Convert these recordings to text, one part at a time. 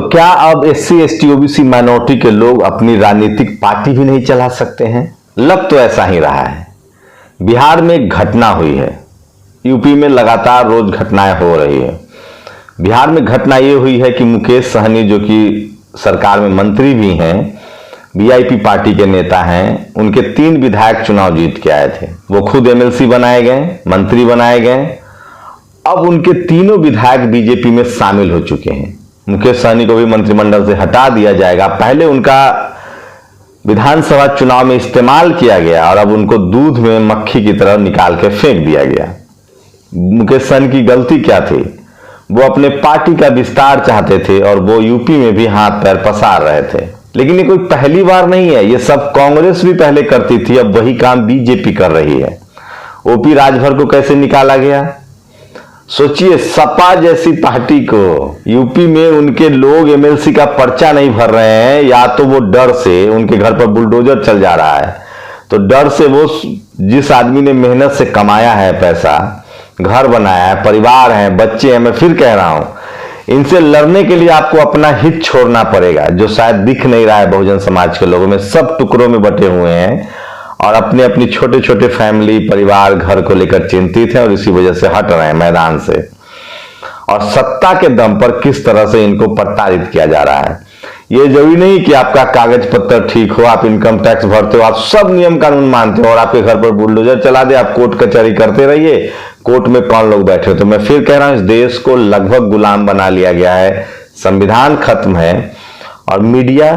तो क्या अब एससी एसटी ओबीसी माइनॉरिटी के लोग अपनी राजनीतिक पार्टी भी नहीं चला सकते हैं? लग तो ऐसा ही रहा है। बिहार में एक घटना हुई है, यूपी में लगातार रोज घटनाएं हो रही है। बिहार में घटना ये हुई है कि मुकेश सहनी, जो कि सरकार में मंत्री भी हैं, वीआईपी पार्टी के नेता हैं, उनके 3 विधायक चुनाव जीत के आए थे। वो खुद एमएलसी बनाए गए, मंत्री बनाए गए। अब उनके तीनों विधायक बीजेपी में शामिल हो चुके हैं। मुकेश सहनी को भी मंत्रिमंडल से हटा दिया जाएगा। पहले उनका विधानसभा चुनाव में इस्तेमाल किया गया और अब उनको दूध में मक्खी की तरह निकाल के फेंक दिया गया। मुकेश सहनी की गलती क्या थी? वो अपने पार्टी का विस्तार चाहते थे और वो यूपी में भी हाथ पैर पसार रहे थे। लेकिन ये कोई पहली बार नहीं है, ये सब कांग्रेस भी पहले करती थी, अब वही काम बीजेपी कर रही है। ओपी राजभर को कैसे निकाला गया? सोचिए, सपा जैसी पार्टी को यूपी में उनके लोग एमएलसी का पर्चा नहीं भर रहे हैं, या तो वो डर से, उनके घर पर बुलडोजर चल जा रहा है तो डर से वो, जिस आदमी ने मेहनत से कमाया है पैसा, घर बनाया है, परिवार है, बच्चे हैं, मैं फिर कह रहा हूं, इनसे लड़ने के लिए आपको अपना हित छोड़ना पड़ेगा, जो शायद दिख नहीं रहा है बहुजन समाज के लोगों में। सब टुकड़ों में बटे हुए हैं और अपने अपनी छोटे छोटे फैमिली, परिवार, घर को लेकर चिंतित हैं और इसी वजह से हट रहे हैं मैदान से। और सत्ता के दम पर किस तरह से इनको प्रताड़ित किया जा रहा है। ये जरूरी नहीं कि आपका कागज पत्र ठीक हो, आप इनकम टैक्स भरते हो, आप सब नियम कानून मानते हो और आपके घर पर बुलडोजर चला दे, आप कोर्ट कचहरी करते रहिए। कोर्ट में कौन लोग बैठे हो? तो मैं फिर कह रहा हूं, इस देश को लगभग गुलाम बना लिया गया है। संविधान खत्म है और मीडिया,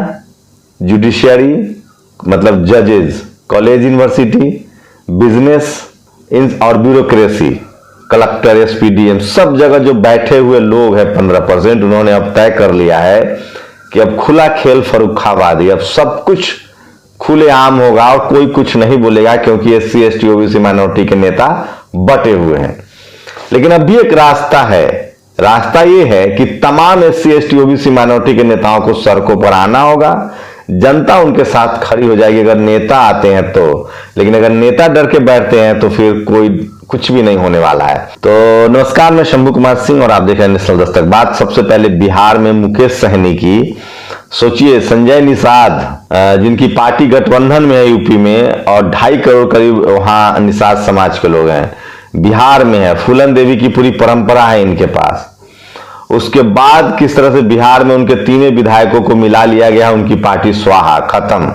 जुडिशियरी मतलब जजेस, कॉलेज, यूनिवर्सिटी, बिजनेस और ब्यूरोक्रेसी, कलेक्टर, एसपी, डीएम, सब जगह जो बैठे हुए लोग हैं 15%, उन्होंने अब तय कर लिया है कि अब खुला खेल फर्रुखाबादी, अब सब कुछ खुलेआम होगा और कोई कुछ नहीं बोलेगा, क्योंकि एससी एसटी ओबीसी माइनॉरिटी के नेता बटे हुए हैं। लेकिन अब भी एक रास्ता है। रास्ता यह है कि तमाम एससी एसटी ओबीसी माइनॉरिटी के नेताओं को सड़कों पर आना होगा। जनता उनके साथ खड़ी हो जाएगी अगर नेता आते हैं तो। लेकिन अगर नेता डर के बैठते हैं तो फिर कोई कुछ भी नहीं होने वाला है। तो नमस्कार, मैं शंभू कुमार सिंह और आप देख रहे हैं नेशनल दस्तक। बात सबसे पहले बिहार में मुकेश सहनी की। सोचिए, संजय निषाद, जिनकी पार्टी गठबंधन में है यूपी में, और 2.5 करोड़ करीब वहां निषाद समाज के लोग हैं, बिहार में है। फूलन देवी की पूरी परंपरा है इनके पास। उसके बाद किस तरह से बिहार में उनके 3 विधायकों को मिला लिया गया, उनकी पार्टी स्वाहा, खत्म।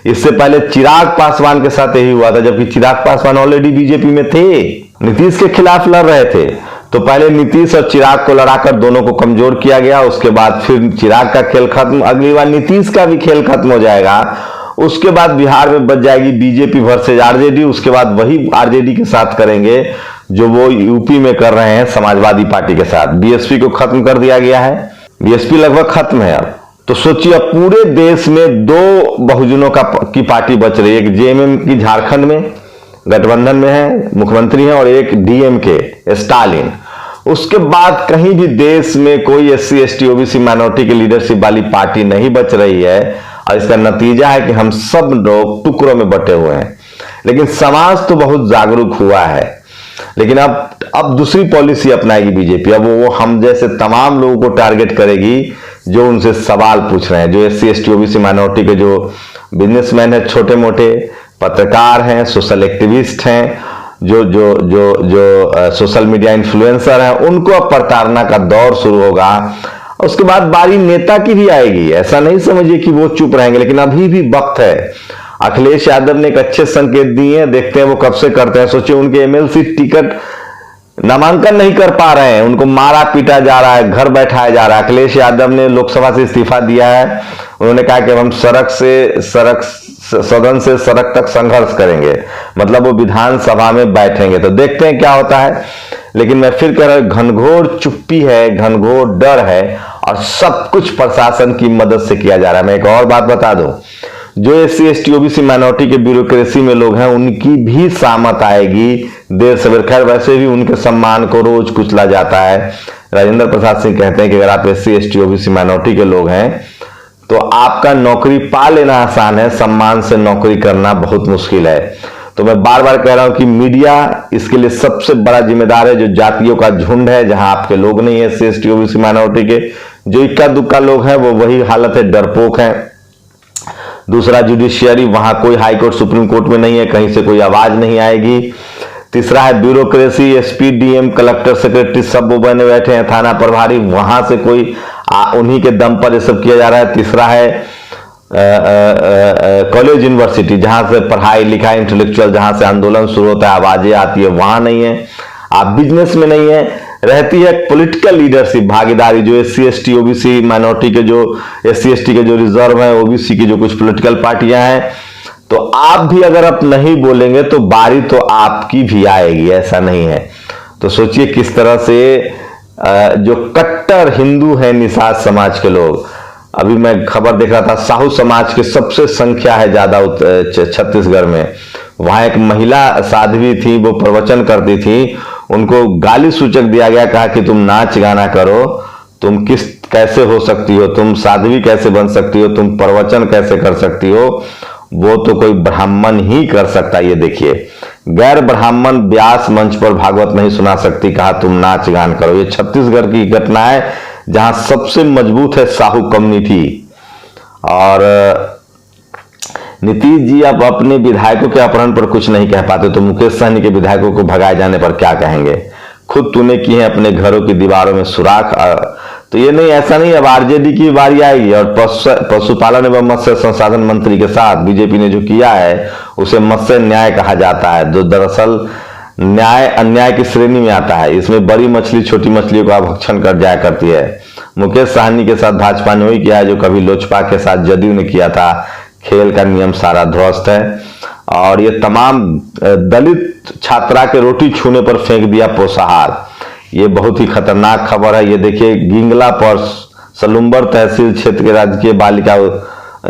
इससे पहले चिराग पासवान के साथ यही हुआ था, जबकि चिराग पासवान ऑलरेडी बीजेपी में थे, नीतीश के खिलाफ लड़ रहे थे। तो पहले नीतीश और चिराग को लड़ाकर दोनों को कमजोर किया गया। उसके बाद फिर चिराग का खेल खत्म, अगली बार नीतीश का भी खेल खत्म हो जाएगा। उसके बाद बिहार में बच जाएगी बीजेपी वर्सेज आरजेडी। उसके बाद वही आरजेडी के साथ करेंगे जो वो यूपी में कर रहे हैं समाजवादी पार्टी के साथ। बीएसपी को खत्म कर दिया गया है, बीएसपी लगभग खत्म है अब। तो सोचिए, अब पूरे देश में 2 बहुजनों की पार्टी बच रही है। एक जेएमएम की झारखंड में गठबंधन में है, मुख्यमंत्री है, और एक डीएमके स्टालिन। उसके बाद कहीं भी देश में कोई एससी एसटी ओबीसी माइनॉरिटी की लीडरशिप वाली पार्टी नहीं बच रही है। और इसका नतीजा है कि हम सब लोग टुकड़ों में बटे हुए हैं। लेकिन समाज तो बहुत जागरूक हुआ है। लेकिन अब दूसरी पॉलिसी अपनाएगी बीजेपी। अब वो हम जैसे तमाम लोगों को टारगेट करेगी जो उनसे सवाल पूछ रहे हैं, जो एससी एसटी ओबीसी माइनॉरिटी के जो बिजनेसमैन है, छोटे मोटे पत्रकार हैं, सोशल एक्टिविस्ट हैं, जो सोशल मीडिया इन्फ्लुएंसर हैं, उनको अब प्रताड़ना का दौर शुरू होगा। उसके बाद बारी नेता की भी आएगी। ऐसा नहीं समझिए कि वो चुप रहेंगे, लेकिन अभी भी वक्त है। अखिलेश यादव ने एक अच्छे संकेत दिए हैं, देखते हैं वो कब से करते हैं। सोचिए, उनके एमएलसी टिकट नामांकन नहीं कर पा रहे हैं, उनको मारा पीटा जा रहा है, घर बैठाया जा रहा है। अखिलेश यादव ने लोकसभा से इस्तीफा दिया है। उन्होंने कहा कि हम सदन से सड़क तक संघर्ष करेंगे, मतलब वो विधानसभा में बैठेंगे। तो देखते हैं क्या होता है। लेकिन मैं फिर कह रहा हूं, घनघोर चुप्पी है, घनघोर डर है और सब कुछ प्रशासन की मदद से किया जा रहा है। मैं एक और बात बता दूं, जो एससी एसटी ओबीसी माइनॉरिटी के ब्यूरोक्रेसी में लोग हैं, उनकी भी सामत आएगी देर सवेर। खैर, वैसे भी उनके सम्मान को रोज कुचला जाता है। राजेंद्र प्रसाद सिंह कहते हैं कि अगर आप एससी एसटी ओबीसी माइनॉरिटी के लोग हैं तो आपका नौकरी पा लेना आसान है, सम्मान से नौकरी करना बहुत मुश्किल है। तो मैं बार बार कह रहा हूं कि मीडिया इसके लिए सबसे बड़ा जिम्मेदार है। जो जातियों का झुंड है, जहां आपके लोग नहीं है एससी एसटी ओबीसी माइनॉरिटी के, जो इक्का दुक्का लोग हैं वो वही हालत है, डरपोक है। दूसरा जुडिशियरी, वहां कोई हाई कोर्ट सुप्रीम कोर्ट में नहीं है, कहीं से कोई आवाज नहीं आएगी। तीसरा है bureaucracy, SP DM collector secretary सब वो बने बैठे हैं, थाना प्रभारी, वहां से कोई उन्हीं के दम पर ये सब किया जा रहा है। तीसरा है कॉलेज यूनिवर्सिटी, जहां से पढ़ाई लिखाई इंटेलेक्चुअल, जहां से आंदोलन शुरू होता है, आवाजें आती है, वहां नहीं है। आप बिजनेस में नहीं है, रहती है पॉलिटिकल लीडरशिप भागीदारी, जो एससी एसटी ओबीसी माइनॉरिटी के जो एससी एसटी के जो रिजर्व है, ओबीसी की जो कुछ पॉलिटिकल पार्टियां हैं, तो आप भी अगर आप नहीं बोलेंगे तो बारी तो आपकी भी आएगी, ऐसा नहीं है। तो सोचिए किस तरह से जो कट्टर हिंदू है निषाद समाज के लोग, अभी मैं खबर देख रहा था, साहू समाज की सबसे संख्या है ज्यादा छत्तीसगढ़ में। वहां एक महिला साध्वी थी, वो प्रवचन करती थी, उनको गाली सूचक दिया गया, कहा कि तुम नाच गाना करो, तुम कैसे हो सकती हो, तुम साध्वी कैसे बन सकती हो, तुम प्रवचन कैसे कर सकती हो, वो तो कोई ब्राह्मण ही कर सकता। ये देखिए, गैर ब्राह्मण व्यास मंच पर भागवत नहीं सुना सकती, कहा तुम नाच गान करो। ये छत्तीसगढ़ की घटना है, जहां सबसे मजबूत है साहू कम्युनिटी। और नीतीश जी अब अपने विधायकों के अपहरण पर कुछ नहीं कह पाते, तो मुकेश सहनी के विधायकों को भगाए जाने पर क्या कहेंगे? खुद तूने की है अपने घरों की दीवारों में सुराख। तो ये नहीं, ऐसा नहीं, अब आरजेडी की बारी आएगी और पशुपालन एवं मत्स्य संसाधन मंत्री के साथ बीजेपी ने जो किया है उसे मत्स्य न्याय कहा जाता है, जो दरअसल न्याय अन्याय की श्रेणी में आता है। इसमें बड़ी मछली छोटी मछलियों का भक्षण कर जाया करती है। मुकेश सहनी के साथ भाजपा ने वही किया है जो कभी लोजपा के साथ जदयू ने किया था। खेल का नियम सारा ध्वस्त है। और ये तमाम दलित छात्रा के रोटी छूने पर फेंक दिया पोषाहार, ये बहुत ही खतरनाक खबर है। ये देखिए, गिंगला पर सलुम्बर तहसील क्षेत्र के राजकीय बालिका,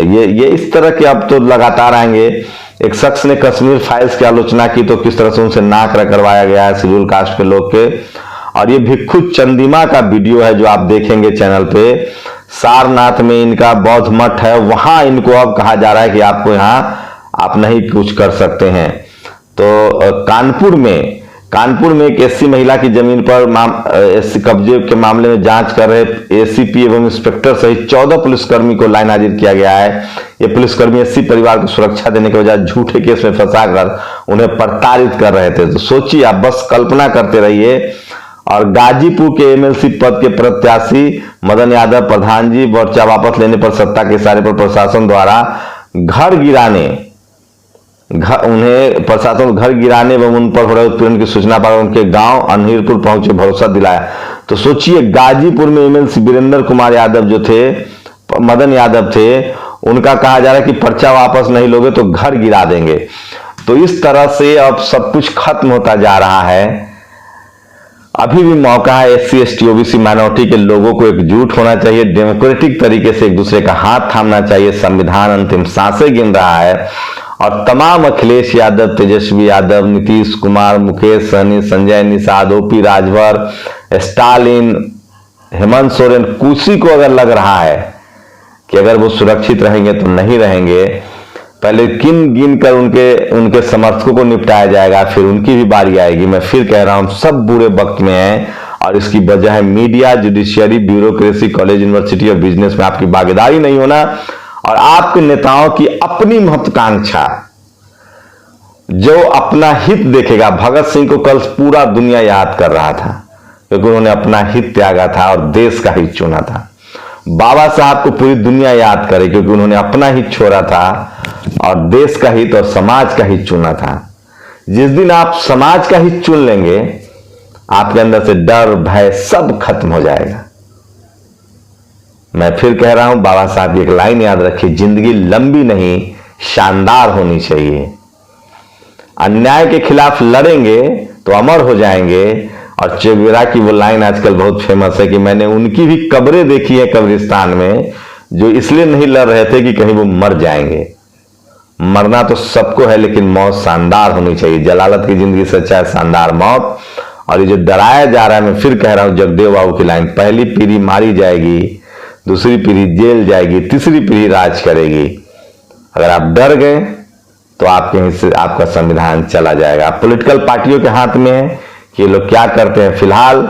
ये इस तरह के अब तो लगातार आएंगे। एक शख्स ने कश्मीर फाइल्स की आलोचना की, तो किस तरह से उनसे नाक रगड़वाया गया है शेड्यूल कास्ट के लोग के। और ये भिक्खु चंदिमा का वीडियो है जो आप देखेंगे चैनल पे। सारनाथ में इनका बौद्ध मठ है, वहां इनको अब कहा जा रहा है कि आपको यहां आप नहीं कुछ कर सकते हैं। तो कानपुर में एक एससी महिला की जमीन पर एससी कब्जे के मामले में जांच कर रहे एसीपी एवं इंस्पेक्टर सहित 14 पुलिसकर्मी को लाइन हाजिर किया गया है। ये पुलिसकर्मी एससी परिवार को सुरक्षा देने के बजाय झूठे केस में फंसाकर उन्हें प्रताड़ित कर रहे थे। तो सोचिए, आप बस कल्पना करते रहिए। और गाजीपुर के एमएलसी पद के प्रत्याशी मदन यादव प्रधान जी मोर्चा वापस लेने पर सत्ता के इशारे पर प्रशासन द्वारा प्रशासन घर गिराने एवं उन पर हो रहे उत्पीड़न की सूचना पर उनके गांव अनहीरपुर पहुंचे भरोसा दिलाया। तो सोचिए, गाजीपुर में एमएलसी वीरेंद्र कुमार यादव जो थे, मदन यादव थे, उनका कहा जा रहा है कि पर्चा वापस नहीं लोगे तो घर गिरा देंगे। तो इस तरह से अब सब कुछ खत्म होता जा रहा है। अभी भी मौका है एससी एसटी ओबीसी माइनॉरिटी के लोगों को एकजुट होना चाहिए, डेमोक्रेटिक तरीके से एक दूसरे का हाथ थामना चाहिए। संविधान अंतिम सांसें गिन रहा है और तमाम अखिलेश यादव, तेजस्वी यादव, नीतीश कुमार, मुकेश सहनी, संजय निषाद, ओपी राजभर, स्टालिन, हेमंत सोरेन, किसी को अगर लग रहा है कि अगर वो सुरक्षित रहेंगे तो नहीं रहेंगे, पहले गिन कर उनके समर्थकों को निपटाया जाएगा, फिर उनकी भी बारी आएगी। मैं फिर कह रहा हूं, सब बुरे वक्त में हैं और इसकी वजह है media, judiciary, bureaucracy, college university और बिजनेस में आपकी भागीदारी नहीं होना और आपके नेताओं की अपनी महत्वाकांक्षा, जो अपना हित देखेगा। भगत सिंह को कल पूरा दुनिया याद कर रहा था क्योंकि उन्होंने अपना हित त्यागा था और देश का हित चुना था। बाबा साहब को पूरी दुनिया याद करे क्योंकि उन्होंने अपना हित छोड़ा था और देश का हित और समाज का हित चुना था। जिस दिन आप समाज का हित चुन लेंगे, आपके अंदर से डर भय सब खत्म हो जाएगा। मैं फिर कह रहा हूं, बाबा साहब की एक लाइन याद रखिए, जिंदगी लंबी नहीं शानदार होनी चाहिए। अन्याय के खिलाफ लड़ेंगे तो अमर हो जाएंगे। और चेगुवेरा की वो लाइन आजकल बहुत फेमस है कि मैंने उनकी भी कब्रें देखी है कब्रिस्तान में, जो इसलिए नहीं लड़ रहे थे कि कहीं वो मर जाएंगे। मरना तो सबको है लेकिन मौत शानदार होनी चाहिए। जलालत की जिंदगी से अच्छा है शानदार मौत। और ये जो डराया जा रहा है, मैं फिर कह रहा हूं जगदेव बाबू की लाइन, पहली पीढ़ी मारी जाएगी, दूसरी पीढ़ी जेल जाएगी, तीसरी पीढ़ी राज करेगी। अगर आप डर गए तो आपके हिस्से आपका संविधान चला जाएगा। पॉलिटिकल पार्टियों के हाथ में है कि ये लोग क्या करते हैं। फिलहाल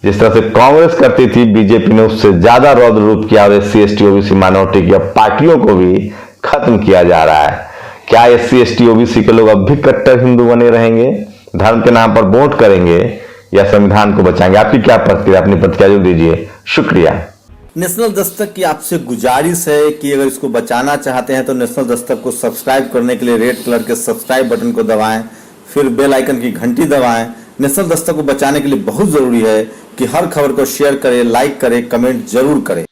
जिस तरह से कांग्रेस करती थी, बीजेपी ने उससे ज्यादा रौद्र रूप किया और एससी एसटी ओबीसी माइनॉरिटी की पार्टियों को भी खत्म किया जा रहा है। क्या एससी एसटी ओबीसी के लोग अब भी कट्टर हिंदू बने रहेंगे, धर्म के नाम पर वोट करेंगे या संविधान को बचाएंगे? आपकी क्या प्रतिक्रिया, अपनी प्रतिक्रिया जरूर दीजिए। शुक्रिया। नेशनल दस्तक की आपसे गुजारिश है कि अगर इसको बचाना चाहते हैं तो नेशनल दस्तक को सब्सक्राइब करने के लिए रेड कलर के सब्सक्राइब बटन को दबाएं, फिर बेल आइकन की घंटी दबाएं। नेशनल दस्तक को बचाने के लिए बहुत जरूरी है कि हर खबर को शेयर करें, लाइक करें, कमेंट जरूर करें।